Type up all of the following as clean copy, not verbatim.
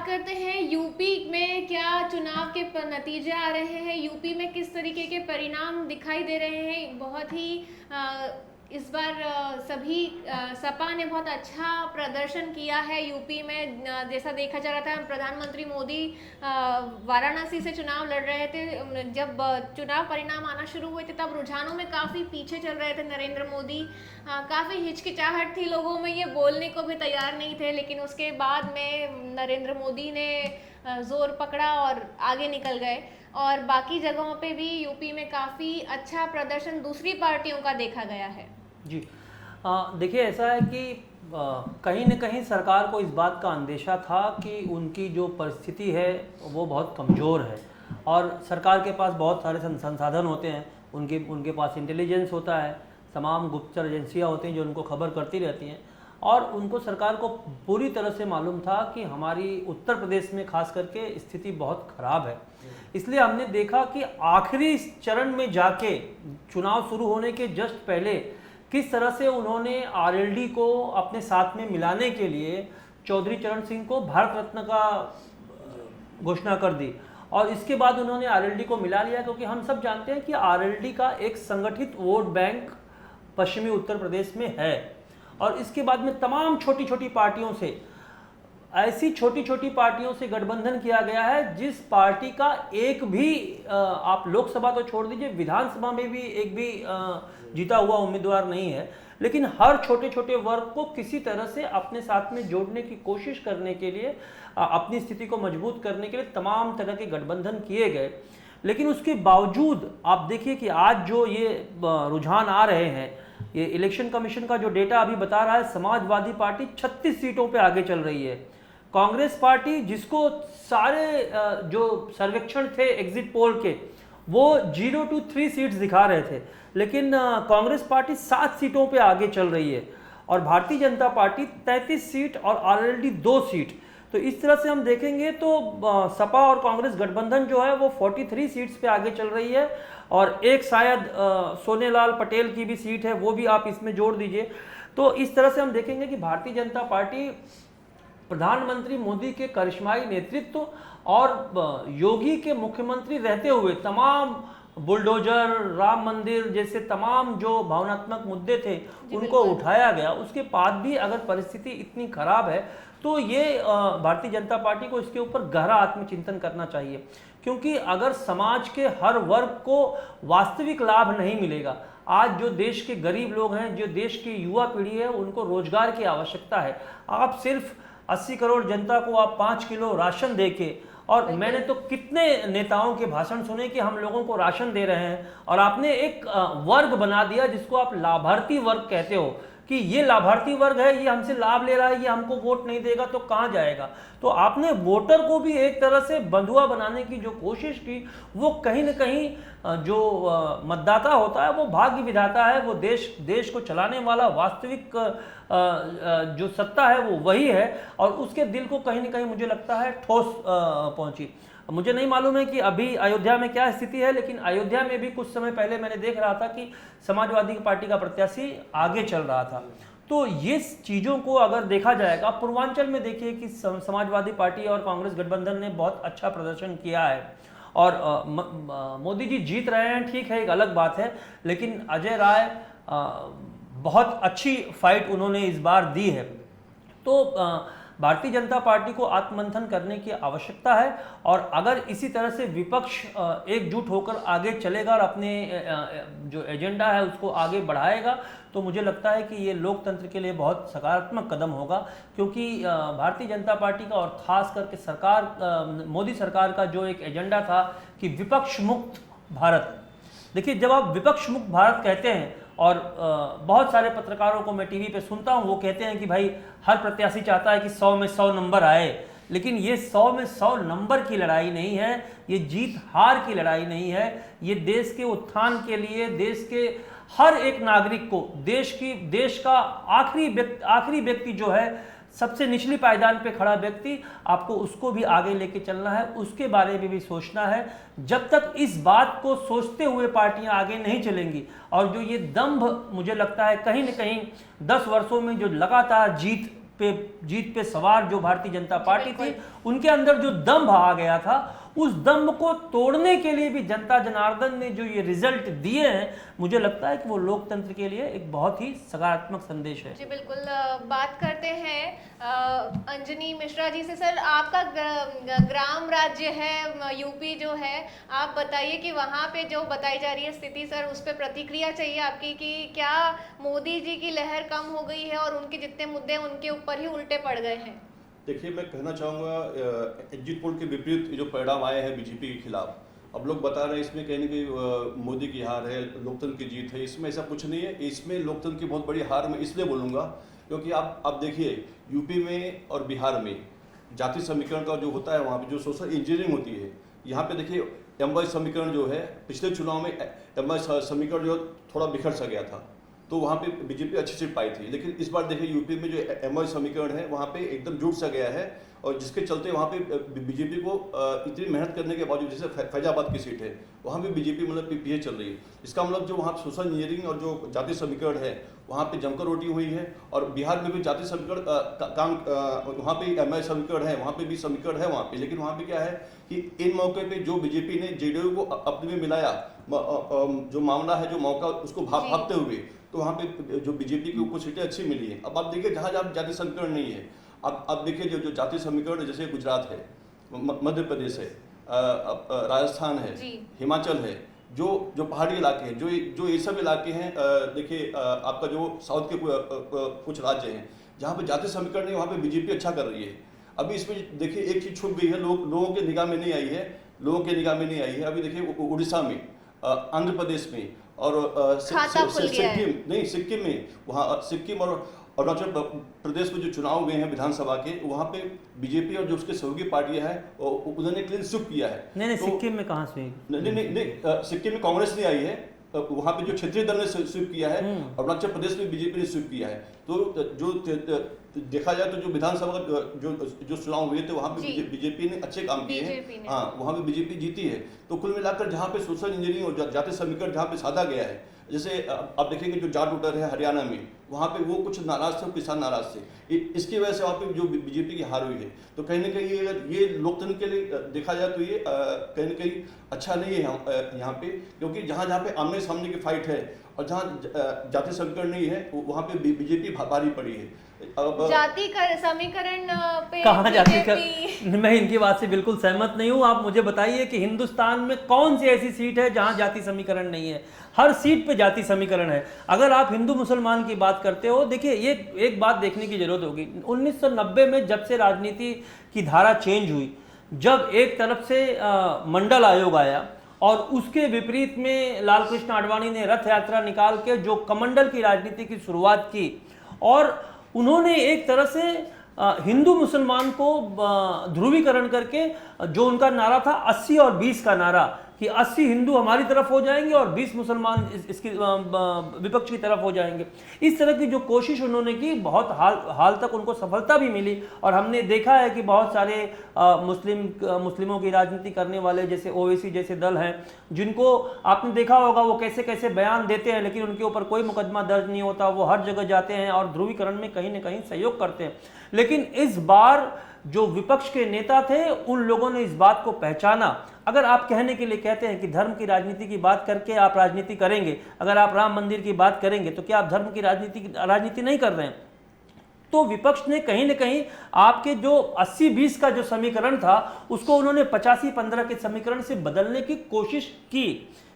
बात करते हैं यूपी में क्या चुनाव के नतीजे आ रहे हैं, यूपी में किस तरीके के परिणाम दिखाई दे रहे हैं। बहुत ही इस बार सपा ने बहुत अच्छा प्रदर्शन किया है यूपी में। जैसा देखा जा रहा था, प्रधानमंत्री मोदी वाराणसी से चुनाव लड़ रहे थे। जब चुनाव परिणाम आना शुरू हुए थे तब रुझानों में काफ़ी पीछे चल रहे थे नरेंद्र मोदी। काफ़ी हिचकिचाहट थी लोगों में, ये बोलने को भी तैयार नहीं थे, लेकिन उसके बाद में नरेंद्र मोदी ने जोर पकड़ा और आगे निकल गए। और बाकी जगहों पे भी यूपी में काफ़ी अच्छा प्रदर्शन दूसरी पार्टियों का देखा गया है। जी देखिए, ऐसा है कि कहीं न कहीं सरकार को इस बात का अंदेशा था कि उनकी जो परिस्थिति है वो बहुत कमज़ोर है और सरकार के पास बहुत सारे संसाधन होते हैं। उनके पास इंटेलिजेंस होता है, तमाम गुप्तचर एजेंसियाँ होती हैं जो उनको खबर करती रहती हैं और उनको सरकार को पूरी तरह से मालूम था कि हमारी उत्तर प्रदेश में खास करके स्थिति बहुत ख़राब है। इसलिए हमने देखा कि आखिरी चरण में जाके चुनाव शुरू होने के जस्ट पहले किस तरह से उन्होंने आरएलडी को अपने साथ में मिलाने के लिए चौधरी चरण सिंह को भारत रत्न का घोषणा कर दी और इसके बाद उन्होंने आरएलडी को मिला लिया, क्योंकि हम सब जानते हैं कि आरएलडी का एक संगठित वोट बैंक पश्चिमी उत्तर प्रदेश में है। और इसके बाद में तमाम छोटी छोटी पार्टियों से, ऐसी छोटी छोटी पार्टियों से गठबंधन किया गया है जिस पार्टी का एक भी आप लोकसभा तो छोड़ दीजिए, विधानसभा में भी एक भी जीता हुआ उम्मीदवार नहीं है। लेकिन हर छोटे छोटे वर्ग को किसी तरह से अपने साथ में जोड़ने की कोशिश करने के लिए, अपनी स्थिति को मजबूत करने के लिए तमाम तरह के गठबंधन किए गए। लेकिन उसके बावजूद आप देखिए कि आज जो ये रुझान आ रहे हैं, ये इलेक्शन कमीशन का जो डेटा अभी बता रहा है, समाजवादी पार्टी 36 सीटों पे आगे चल रही है। कांग्रेस पार्टी, जिसको सारे जो सर्वेक्षण थे एग्जिट पोल के, वो 0 to 3 सीट्स दिखा रहे थे, लेकिन कांग्रेस पार्टी 7 सीटों पे आगे चल रही है और भारतीय जनता पार्टी 33 सीट और आरएलडी 2 सीट। तो इस तरह से हम देखेंगे तो सपा और कांग्रेस गठबंधन जो है वो 43 सीट्स पे आगे चल रही है और एक शायद सोनेलाल पटेल की भी सीट है, वो भी आप इसमें जोड़ दीजिए। तो इस तरह से हम देखेंगे कि भारतीय जनता पार्टी प्रधानमंत्री मोदी के करिश्माई नेतृत्व और योगी के मुख्यमंत्री रहते हुए तमाम बुलडोजर, राम मंदिर जैसे तमाम जो भावनात्मक मुद्दे थे उनको उठाया गया। उसके बाद भी अगर परिस्थिति इतनी खराब है तो ये भारतीय जनता पार्टी को इसके ऊपर गहरा आत्मचिंतन करना चाहिए, क्योंकि अगर समाज के हर वर्ग को वास्तविक लाभ नहीं मिलेगा, आज जो देश के गरीब लोग हैं, जो देश की युवा पीढ़ी है, उनको रोजगार की आवश्यकता है। आप सिर्फ 80 करोड़ जनता को आप 5 किलो राशन देके, और मैंने तो कितने नेताओं के भाषण सुने कि हम लोगों को राशन दे रहे हैं, और आपने एक वर्ग बना दिया जिसको आप लाभार्थी वर्ग कहते हो कि ये लाभार्थी वर्ग है, ये हमसे लाभ ले रहा है, ये हमको वोट नहीं देगा तो कहाँ जाएगा। तो आपने वोटर को भी एक तरह से बंधुआ बनाने की जो कोशिश की, वो कहीं न कहीं जो मतदाता होता है वो भाग्य विधाता है, वो देश को चलाने वाला वास्तविक जो सत्ता है वो वही है, और उसके दिल को कहीं न कहीं मुझे लगता है ठोस पहुंची। मुझे नहीं मालूम है कि अभी अयोध्या में क्या स्थिति है, लेकिन अयोध्या में भी कुछ समय पहले मैंने देख रहा था कि समाजवादी पार्टी का प्रत्याशी आगे चल रहा था। तो ये चीज़ों को अगर देखा जाएगा, पूर्वांचल में देखिए कि समाजवादी पार्टी और कांग्रेस गठबंधन ने बहुत अच्छा प्रदर्शन किया है और मोदी जी जीत रहे हैं, ठीक है, एक अलग बात है, लेकिन अजय राय बहुत अच्छी फाइट उन्होंने इस बार दी है। तो भारतीय जनता पार्टी को आत्ममंथन करने की आवश्यकता है, और अगर इसी तरह से विपक्ष एकजुट होकर आगे चलेगा और अपने जो एजेंडा है उसको आगे बढ़ाएगा, तो मुझे लगता है कि ये लोकतंत्र के लिए बहुत सकारात्मक कदम होगा। क्योंकि भारतीय जनता पार्टी का और ख़ास करके सरकार, मोदी सरकार का जो एक एजेंडा था कि विपक्ष मुक्त भारत, देखिए जब आप विपक्ष मुक्त भारत कहते हैं, और बहुत सारे पत्रकारों को मैं टीवी पे सुनता हूँ, वो कहते हैं कि भाई हर प्रत्याशी चाहता है कि 100 में 100 नंबर आए, लेकिन ये 100 में 100 नंबर की लड़ाई नहीं है, ये जीत हार की लड़ाई नहीं है, ये देश के उत्थान के लिए, देश के हर एक नागरिक को, देश का आखिरी व्यक्ति जो है, सबसे निचली पायदान पे खड़ा व्यक्ति, आपको उसको भी आगे लेके चलना है, उसके बारे में भी सोचना है। जब तक इस बात को सोचते हुए पार्टियां आगे नहीं चलेंगी, और जो ये दंभ मुझे लगता है कहीं न कहीं 10 वर्षों में जो लगातार जीत जीत पे सवार जो भारतीय जनता पार्टी थी, उनके अंदर जो दम्भ आ गया था, उस दम्भ को तोड़ने के लिए भी जनता जनार्दन ने जो ये रिजल्ट दिए हैं, मुझे लगता है कि वो लोकतंत्र के लिए एक बहुत ही सकारात्मक संदेश है। जी बिल्कुल। बात करते हैं अंजनी मिश्रा जी से। सर, आपका ग्राम राज्य है यूपी जो है, आप बताइए कि वहाँ पे जो बताई जा रही है स्थिति, सर उस पर प्रतिक्रिया चाहिए आपकी कि क्या मोदी जी की लहर कम हो गई है और उनके जितने मुद्दे उनके ऊपर ही उल्टे पड़ गए हैं? देखिए, मैं कहना चाहूँगा एग्जिट पोल के विपरीत जो परिणाम आए हैं बीजेपी के खिलाफ, अब लोग बता रहे हैं इसमें कहीं ना कहीं मोदी की हार है, लोकतंत्र की जीत है। इसमें ऐसा कुछ नहीं है। इसमें लोकतंत्र की बहुत बड़ी हार मैं इसलिए बोलूँगा क्योंकि आप देखिए, यूपी में और बिहार में जाति समीकरण का जो होता है, वहाँ पे जो सोशल इंजीनियरिंग होती है, यहाँ पे देखिए एमवाई समीकरण जो है, पिछले चुनाव में एमवाई समीकरण जो थोड़ा बिखर सा गया था, तो वहाँ पे बीजेपी अच्छी सीट पाई थी। लेकिन इस बार देखिए यूपी में जो एमवाई समीकरण है, वहाँ पे एकदम जुट सा गया है, और जिसके चलते वहाँ पे बीजेपी को इतनी मेहनत करने के बावजूद, जैसे फैजाबाद की सीट है, वहाँ पे बीजेपी मतलब पीछे चल रही है। इसका मतलब जो वहाँ सोशल इंजीनियरिंग और जो जाति समीकरण है, वहाँ पे जमकर रोटी हुई है। और बिहार में भी जाति समीकरण काम, वहाँ पे एमआई समीकरण है, वहाँ पे भी समीकरण है वहाँ पे। लेकिन वहाँ पे क्या है कि इन मौके पे जो बीजेपी ने जेडीयू को अपने में मिलाया, जो मामला है, जो मौका, उसको भागते हुए, तो वहाँ पे जो बीजेपी को कुछ सीटें अच्छी मिली हैं। अब आप देखिए, जहाँ जहाँ जाति समीकरण नहीं है, अब देखिए जो जाति समीकरण, जैसे गुजरात है, मध्य प्रदेश है, राजस्थान है, हिमाचल है, जो पहाड़ी इलाके हैं, जो ये सब इलाके हैं, देखिए आपका जो साउथ के कुछ राज्य हैं जहाँ पे जाति समीकरण नहीं, वहाँ पे बीजेपी अच्छा कर रही है। अभी इसमें देखिए एक चीज छुप गई है, लोगों के निगाह में नहीं आई है। अभी देखिए उड़ीसा में, आंध्र प्रदेश में, और सिक्किम में, वहाँ सिक्किम और अरुणाचल प्रदेश में जो चुनाव हुए हैं विधानसभा के, वहाँ पे बीजेपी और जो उसके सहयोगी पार्टियां हैं, उन्होंने क्लीन स्वीप किया है। नहीं, तो सिक्किम में कहाँ से? नहीं, सिक्किम में कांग्रेस नहीं आई है, वहाँ पे जो क्षेत्रीय दल ने स्वीप किया है, अरुणाचल प्रदेश में बीजेपी ने स्वीप किया है। तो जो देखा जाए तो जो विधानसभा जो चुनाव हुए थे, वहाँ पे बीजेपी ने अच्छे काम किए हैं। हाँ, वहाँ पे बीजेपी जीती है। तो कुल मिलाकर जहाँ पे सोशल इंजीनियरिंग और जाति समीकरण जहाँ पे साधा गया है, जैसे आप देखेंगे जो जाट वोटर है हरियाणा में, वहाँ पे वो कुछ नाराज थे, किसान नाराज थे, इसकी वजह से वहाँ पे जो बीजेपी की हार हुई है। तो कहीं ना कहीं ये लोकतंत्र के लिए देखा जाए तो ये कहीं ना कहीं अच्छा नहीं है यहाँ पे, क्योंकि जहाँ पे आमने सामने की फाइट है और जहाँ जाति समीकरण नहीं है, वहाँ पे बीजेपी भारी पड़ी है। जाति समीकरण पे कहाँ जाति मैं इनकी बात से बिल्कुल सहमत नहीं हूँ। आप मुझे बताइए कि हिंदुस्तान में कौन सी ऐसी सीट है जहाँ जाति समीकरण नहीं है? हर सीट पे जाति समीकरण है। अगर आप हिंदू मुसलमान की बात करते हो, देखिए ये एक बात देखने की जरूरत होगी। 1990 में जब से राजनीति की धारा चेंज हुई, जब एक तरफ से मंडल आयोग आया और उसके विपरीत में लाल कृष्ण आडवाणी ने रथ यात्रा निकाल के जो कमंडल की राजनीति की शुरुआत की, और उन्होंने एक तरह से हिंदू मुसलमान को ध्रुवीकरण करके, जो उनका नारा था 80 और 20 का नारा, कि 80 हिंदू हमारी तरफ हो जाएंगे और 20 मुसलमान इसकी विपक्ष की तरफ हो जाएंगे। इस तरह की जो कोशिश उन्होंने की, बहुत हाल तक उनको सफलता भी मिली। और हमने देखा है कि बहुत सारे मुस्लिमों की राजनीति करने वाले, जैसे ओवैसी जैसे दल हैं, जिनको आपने देखा होगा वो कैसे कैसे बयान देते हैं, लेकिन उनके ऊपर कोई मुकदमा दर्ज नहीं होता। वो हर जगह जाते हैं और ध्रुवीकरण में कहीं ना कहीं सहयोग करते हैं। लेकिन इस बार जो विपक्ष के नेता थे, उन लोगों ने इस बात को पहचाना। अगर आप कहने के लिए कहते हैं कि धर्म की राजनीति की बात करके आप राजनीति करेंगे, अगर आप राम मंदिर की बात करेंगे, तो क्या आप धर्म की राजनीति नहीं कर रहे हैं? तो विपक्ष ने कहीं ना कहीं आपके जो 80-20 का जो समीकरण था, उसको उन्होंने 85-15 के समीकरण से बदलने की कोशिश की।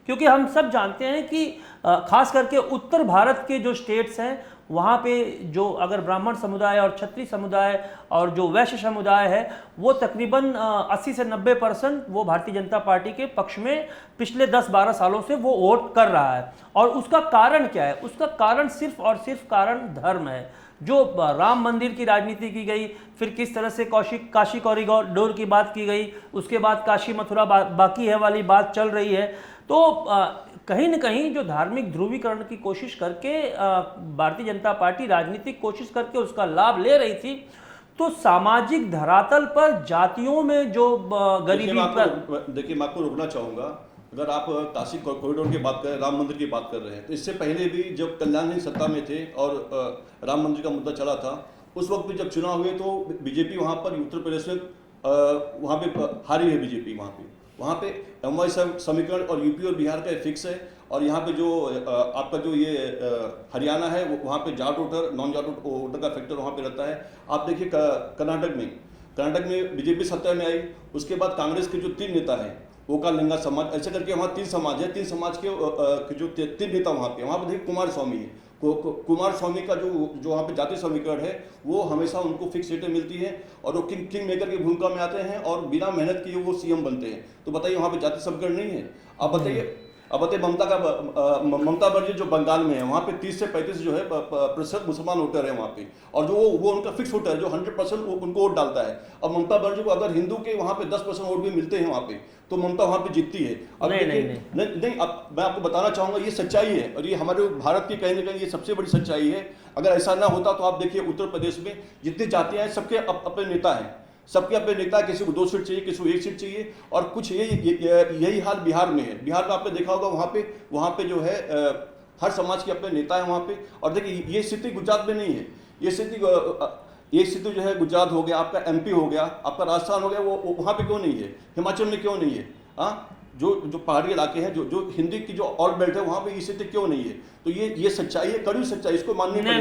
क्योंकि हम सब जानते हैं कि खास करके उत्तर भारत के जो स्टेट्स हैं, वहाँ पे जो अगर ब्राह्मण समुदाय और क्षत्रिय समुदाय और जो वैश्य समुदाय है, वो तकरीबन 80 से 90% वो भारतीय जनता पार्टी के पक्ष में पिछले 10-12 सालों से वो वोट कर रहा है। और उसका कारण क्या है? उसका कारण सिर्फ और सिर्फ कारण धर्म है। जो राम मंदिर की राजनीति की गई, फिर किस तरह से काशी कॉरिडोर की बात की गई, उसके बाद काशी मथुरा बाकी है वाली बात चल रही है। तो कहीं न कहीं जो धार्मिक ध्रुवीकरण की कोशिश करके भारतीय जनता पार्टी राजनीतिक कोशिश करके उसका लाभ ले रही थी, तो सामाजिक धरातल पर जातियों में जो गरीबी पर, देखिए मैं आपको रोकना चाहूँगा। अगर आप काशी कॉरिडोर की बात करें, राम मंदिर की बात कर रहे हैं, तो इससे पहले भी जब कल्याण सिंह सत्ता में थे और राम मंदिर का मुद्दा चला था, उस वक्त भी जब चुनाव हुए तो बीजेपी वहाँ पर उत्तर प्रदेश में वहाँ पे हारी है बीजेपी। वहाँ पे MY समीकरण और यूपी और बिहार का फिक्स है। और यहाँ पे जो आपका जो ये हरियाणा है वहाँ पे Jat voter non Jat voter का फैक्टर वहाँ पे रहता है। आप देखिए कर्नाटक में बीजेपी सत्ता में आई, उसके बाद कांग्रेस के जो 3 नेता हैं ओकालिंगा समाज, ऐसे करके वहाँ 3 समाज है, 3 समाज के जो 3 नेता वहाँ पे देखिए कुमार स्वामी है। कुमार स्वामी का जो वहाँ पे जातीय समीकरण है वो हमेशा उनको फिक्स सीटें मिलती हैं और वो किंग मेकर की भूमिका में आते हैं और बिना मेहनत किए वो CM बनते हैं। तो बताइए वहाँ पे जातीय समीकरण नहीं है? अब बताइए ममता बनर्जी जो बंगाल में है वहाँ पे 30 से 35 जो है प्रतिशत मुसलमान वोटर है वहाँ पे, और जो वो उनका फिक्स वोटर है जो 100% उनको वोट डालता है। अब ममता बनर्जी को अगर हिंदू के वहाँ पे 10% वोट भी मिलते हैं वहाँ पे तो ममता वहाँ पे जीतती है। अब नहीं, अब मैं आपको बताना चाहूँगा ये सच्चाई है और ये हमारे भारत की कहीं ना कहीं ये सबसे बड़ी सच्चाई है। अगर ऐसा ना होता तो आप देखिए उत्तर प्रदेश में जितनी जातियाँ हैं सबके अपने नेता हैं, सबके अपने नेता, किसी को 2 सीट चाहिए, किसी को 1 सीट चाहिए। और कुछ यही हाल बिहार में है। बिहार में आपने देखा होगा वहाँ पे जो है हर समाज के अपने नेता है वहाँ पे। और देखिए ये स्थिति गुजरात में नहीं है, ये स्थिति जो है गुजरात हो गया, आपका MP हो गया, आपका राजस्थान हो गया, वो वहाँ पे क्यों नहीं है? हिमाचल में क्यों नहीं है? हाँ, जो पहाड़ी इलाके हैं जो हिंदी की जो ऑल बेल्ट है वहाँ पे ये स्थिति क्यों नहीं है? तो ये सच्चाई है, कड़ी सच्चाई, इसको माननी पड़ेगी।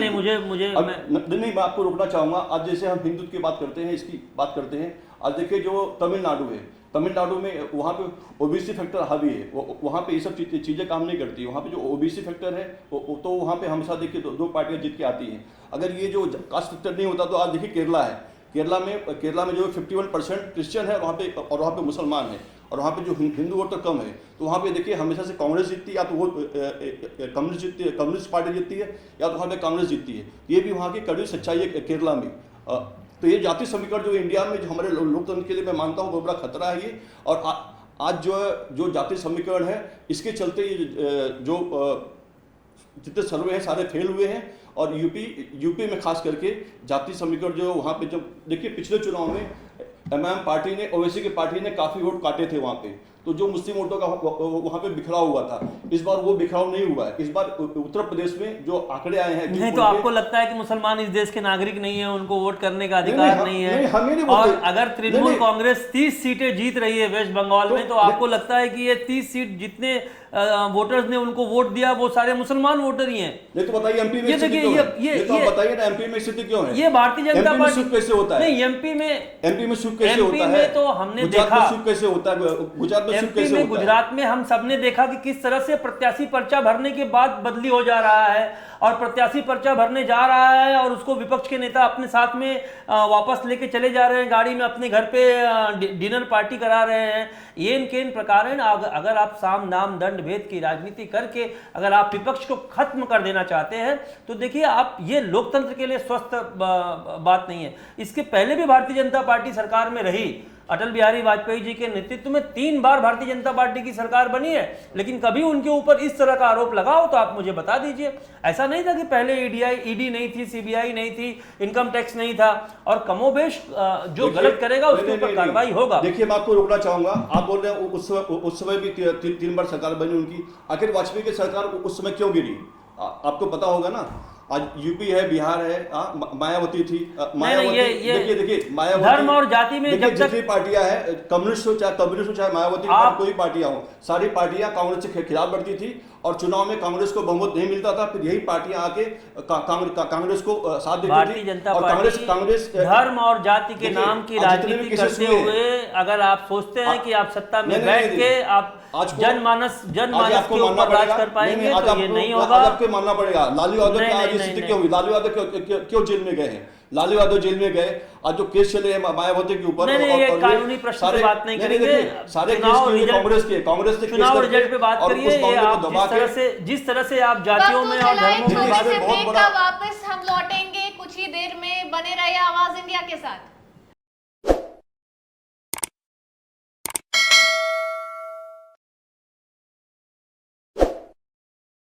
नहीं, मैं आपको रोकना चाहूँगा। आज जैसे हम हिंदुत्व की बात करते हैं, इसकी बात करते हैं, आज देखिए जो तमिलनाडु में वहाँ पे OBC फैक्टर हावी है, वहाँ पे ये सब चीज़ें काम नहीं करती। वहाँ पे जो OBC फैक्टर है तो वहाँ पे हमेशा देखिए 2 पार्टियाँ जीत के आती हैं। अगर ये जो कास्ट फैक्टर नहीं होता तो आज देखिए केरला में जो 51% क्रिश्चियन है वहाँ पे मुसलमान है और वहाँ पे जो हिंदू वोटर कम है। तो वहाँ पे देखिए हमेशा से कांग्रेस जीतती है, या तो वो कम्युनिस्ट पार्टी जीतती है या तो वहाँ पे कांग्रेस जीतती है। ये भी वहाँ की कड़ी सच्चाई है केरला में। तो ये जातीय समीकरण जो इंडिया में जो हमारे लोकतंत्र के लिए मैं मानता हूँ बहुत बड़ा खतरा है ये। और आज जो जातीय समीकरण है इसके चलते जो जितने सर्वे हैं सारे फेल हुए हैं। और यूपी में खास करके जातीय समीकरण जो वहाँ पे जब देखिए पिछले चुनाव में MIM पार्टी ने OWैसी की पार्टी ने काफ़ी वोट काटे थे वहाँ पे, तो जो मुस्लिम वोटों का वहाँ पे बिखराव हुआ था, इस बार वो बिखराव नहीं हुआ है। इस बार उत्तर प्रदेश में जो आंकड़े आए हैं नहीं, तो आपको लगता है कि मुसलमान इस देश के नागरिक नहीं है, उनको वोट करने का अधिकार नहीं है? और अगर तृणमूल कांग्रेस 30 सीटें जीत रही है वेस्ट बंगाल में, तो आपको लगता है कि ये 30 सीट जितने वोटर्स ने उनको वोट दिया वो सारे मुसलमान वोटर ही हैं? नहीं तो बताइए MP में स्थिति क्यों है? ये तो बताइए ना MP में स्थिति क्यों है? ये भारतीय जनता पार्टी कैसे होता है? नहीं, MP में सुख कैसे होता है? तो हमने देखा सुख कैसे होता है, गुजरात में सुख कैसे होता है? गुजरात में हम सबने देखा कि किस तरह से प्रत्याशी पर्चा भरने के बाद बदली हो जा रहा है और प्रत्याशी पर्चा भरने जा रहा है और उसको विपक्ष के नेता अपने साथ में वापस लेके चले जा रहे हैं, गाड़ी में अपने घर पे डिनर पार्टी करा रहे हैं। ये इन प्रकार है ना, अगर आप साम दाम दंड भेद की राजनीति करके अगर आप विपक्ष को खत्म कर देना चाहते हैं तो देखिए आप, ये लोकतंत्र के लिए स्वस्थ बात नहीं है। इसके पहले भी भारतीय जनता पार्टी सरकार में रही, अटल बिहारी वाजपेयी जी के नेतृत्व में 3 बार भारतीय जनता पार्टी की सरकार बनी है, लेकिन कभी उनके ऊपर इस तरह का आरोप लगा हो तो आप मुझे बता दीजिए। ऐसा नहीं था कि पहले ईडी नहीं थी, CBI नहीं थी, इनकम टैक्स नहीं था, और कमोबेश जो गलत करेगा उसके ऊपर कार्रवाई होगा। देखिए मैं आपको रोकना चाहूंगा, आप बोल रहे हैं उस समय भी 3 बार सरकार बनी उनकी, आखिर वाजपेयी की सरकार उस समय क्यों गिरी? आपको पता होगा ना। आज यूपी है, बिहार है, मायावती थी, मायावती देखिए मायावती धर्म और जाति में जब तक जितनी पार्टियां हैं, कम्युनिस्ट हो चाहे मायावती कोई पार्टियां हो, सारी पार्टियां कांग्रेस के खिलाफ बढ़ती थी और चुनाव में कांग्रेस को बहुमत नहीं मिलता था। फिर यही पार्टियां आके कांग्रेस को साथ देती थी। भारतीय जनता पार्टी धर्म और जाति के नाम की राजनीति करते हुए अगर आप सोचते हैं कि आप सत्ता में बैठ के आप जनमानस के ऊपर राज कर पाएंगे तो ये नहीं होगा। आपको मानना पड़ेगा। लालू यादव की आज स्थिति क्यों हुई? लालू यादव क्यों जेल में गए हैं? लालू यादव जेल में गए, आज जो केस चले हैं मायावती के ऊपर, ये कानूनी प्रश्न पे बात नहीं करेंगे, सारे कांग्रेस ने चुनाव रिजल्ट पे बात करिए। जिस तरह से आप जातियों में और धर्मों में वापस हम लौटेंगे कुछ ही देर में, बने रहिए आवाज इंडिया के साथ।